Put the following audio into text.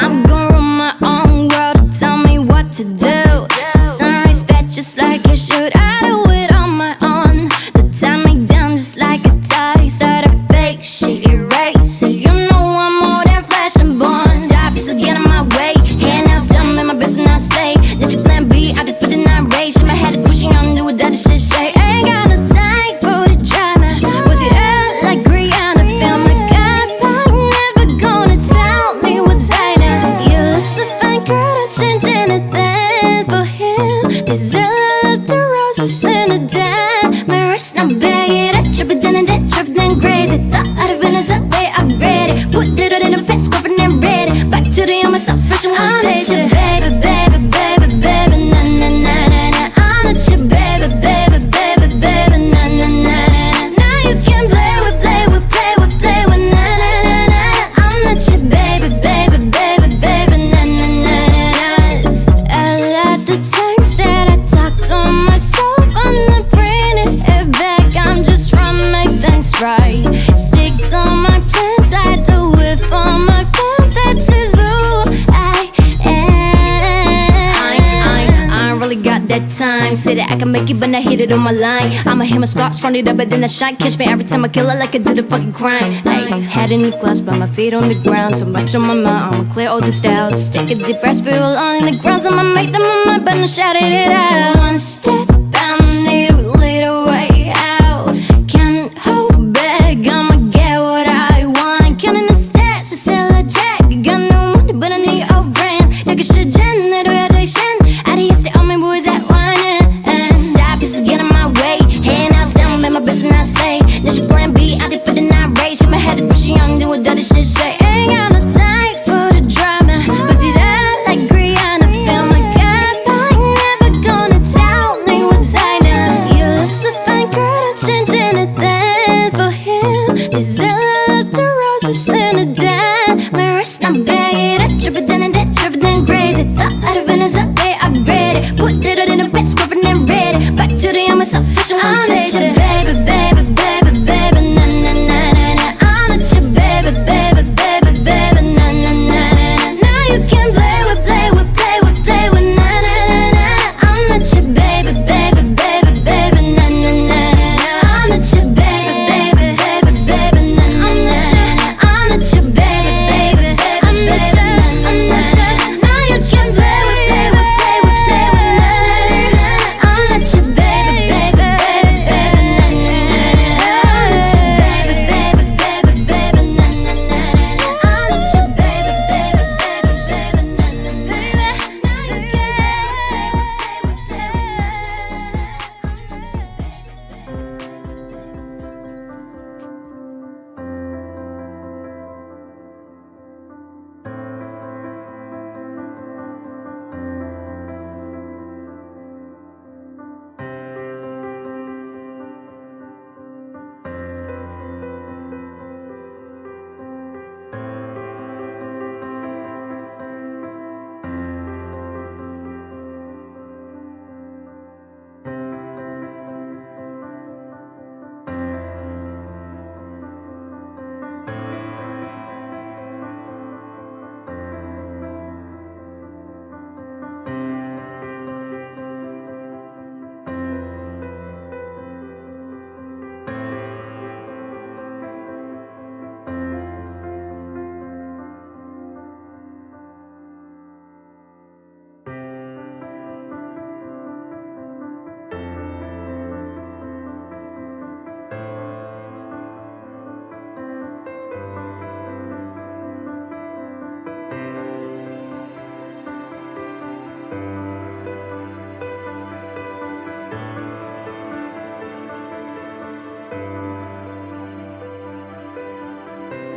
I'm gonna run my own world, tell me what to do. She's on respect just like you should. I do it on my own. They tie me down just like a tie. Start a fake shit, erase it. You know I'm more than flesh and bone. Stop, you still get in my way. Hand out, stumble in my business, I stay. Did you plan B? I did for the night race. In my head, pushing on, do what that shit say. Ain't got no time for the drama. Was it out like Rihanna? Feel my God, I'm never gonna tell me what's I know. You look so fine, girl, don't change anything for him. This love the roses in the dime. My wrist, I'm bagging it, tripping down and that, tripping and crazy. Thought I'd have been as a way upgraded. Put it out in a fence, scrubbing and ready. Back to the young myself, fresh and one day. Baby, baby, baby, baby, na na na na na. I'm not your baby, baby, baby, baby, na na na na. Now you can play with, play with, play with, play with, na na na na. I'm not your baby, baby, baby, baby, na na na na. I love the times that I talk to myself. I'm not bringing it back. I'm just trying to make things right. Stick to my plans. I do it for my fam. That's just who I am. I ain't really got that time. Say that I can make it, but I hit it on my line. I'ma hit my scars, run it up, but then I shine. Catch me every time I kill it like I do the fucking crime. Ay, head in the glass, but my feet on the ground. So much on my mind, I'ma clear all the styles. Take a deep breath, feel alone in the ground. I'ma make them on my button, shout it out. One step, I need a little way out. Can't hold back, I'ma get what I want. Counting the stats, it's still a jack. Got no money, but I need a friend. Take a shit, Jen, I do graduation. Adios to all my boys at one end. Stop, just get in my way. Hand out, stand, make my business, I stay. Did you plan B? I did for the night race. In my head, pushing on, do what that shit say. Ain't got no time for the drama. Was it out like Rihanna? Feel my God, I'm never gonna tell me what's I know. You look so fine, girl, don't change anything for him. This love the roses in the dime. My wrist, I'm bagging it, tripping down and that, tripping and crazy. Thought I'd have been as a way upgraded. Put it out in a bed, scrubbing and ready. Back to the young myself, fashion one day.